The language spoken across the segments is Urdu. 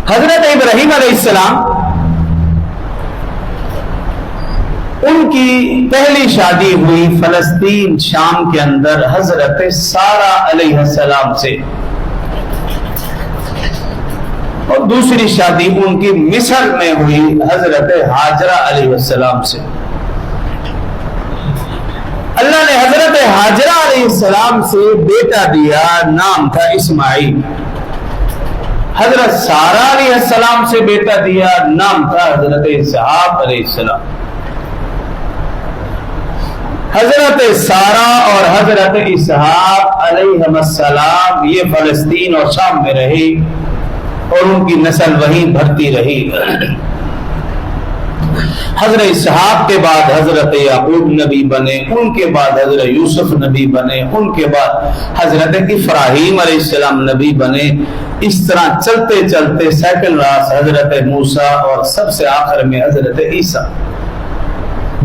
حضرت ابراہیم علیہ السلام ان کی پہلی شادی ہوئی فلسطین شام کے اندر حضرت سارہ علیہ السلام سے، اور دوسری شادی ان کی مصر میں ہوئی حضرت ہاجرہ علیہ السلام سے۔ اللہ نے حضرت ہاجرہ علیہ السلام سے بیٹا دیا، نام تھا اسماعیل۔ حضرت سارہ علیہ السلام سے بیٹا دیا، نام تھا حضرت اسحاق علیہ السلام۔ حضرت سارہ اور حضرت اسحاق علیہ السلام یہ فلسطین اور شام میں رہے اور ان کی نسل وہیں بھرتی رہی۔ حضرت اسحاق کے بعد حضرت یعقوب نبی بنے، ان کے بعد حضرت یوسف نبی بنے، ان کے بعد حضرت ابراہیم علیہ السلام نبی بنے۔ اس طرح چلتے چلتے سیکنڈ راس حضرت موسیٰ اور سب سے آخر میں حضرت عیسیٰ۔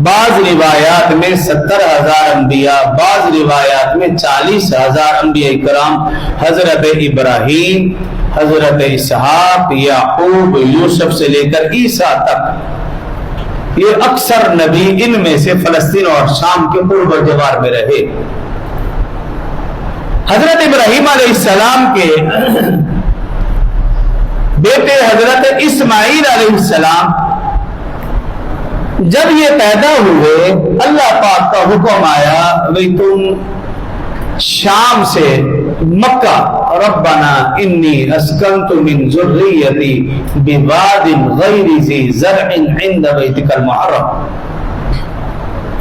بعض روایات میں 70,000 انبیاء، بعض روایات میں 40,000 انبیاء کرام حضرت ابراہیم، حضرت اسحاق، یعقوب، یوسف سے لے کر عیسیٰ تک، یہ اکثر نبی ان میں سے فلسطین اور شام کے قرب و جوار میں رہے۔ حضرت ابراہیم علیہ السلام کے بیٹے حضرت اسماعیل علیہ السلام جب یہ پیدا ہوئے، اللہ پاک کا حکم آیا بھئی تم شام سے مکہ، ربنا انی اسکنت من ذریتی بواد غیر ذی زرع عند بیتک المحرم۔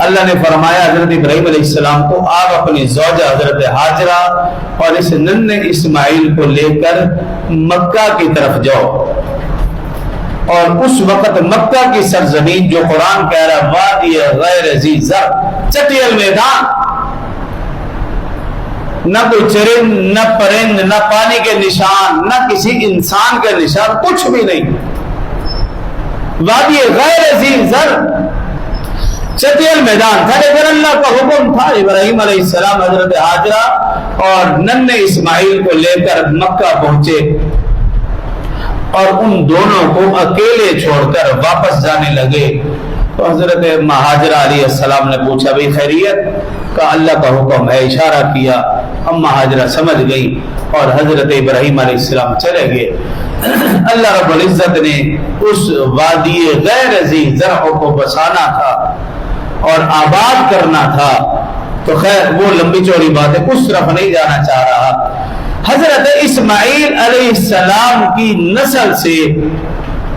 اللہ نے فرمایا حضرت ابراہیم علیہ السلام کو، آپ اپنی زوجہ حضرت ہاجرہ اور اس ننھے اسماعیل کو لے کر مکہ کی طرف جاؤ۔ اور اس وقت مکہ کی سرزمین جو قرآن کہہ رہا وادی غیر ذی زرع، چٹیل میدان، نہ کوئی چرند، نہ پرند، نہ پانی کے نشان، نہ کسی انسان کے نشان، کچھ بھی نہیں، وادی غیر ذی زرع، چٹیل میدان تھا۔ لیکن اللہ کا حکم تھا، ابراہیم علیہ السلام حضرت ہاجرہ اور ننھے اسماعیل کو لے کر مکہ پہنچے، اور ان دونوں کو اکیلے چھوڑ کر واپس جانے لگے۔ تو حضرت ہاجرہ علیہ السلام نے پوچھا بھئی خیریت؟ کا اللہ کا حکم ہے، اشارہ کیا، اما ہاجرہ سمجھ گئی اور حضرت ابراہیم علیہ السلام چلے گئے۔ اللہ رب العزت نے اس وادی غیر ذی زرع کو بسانا تھا اور آباد کرنا تھا، تو خیر وہ لمبی چوڑی بات ہے، اس طرف نہیں جانا چاہ رہا۔ حضرت اسماعیل علیہ السلام کی نسل سے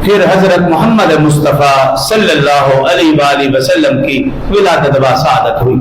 پھر حضرت محمد مصطفیٰ صلی اللہ علیہ وآلہ وسلم کی ولادت و سعادت ہوئی۔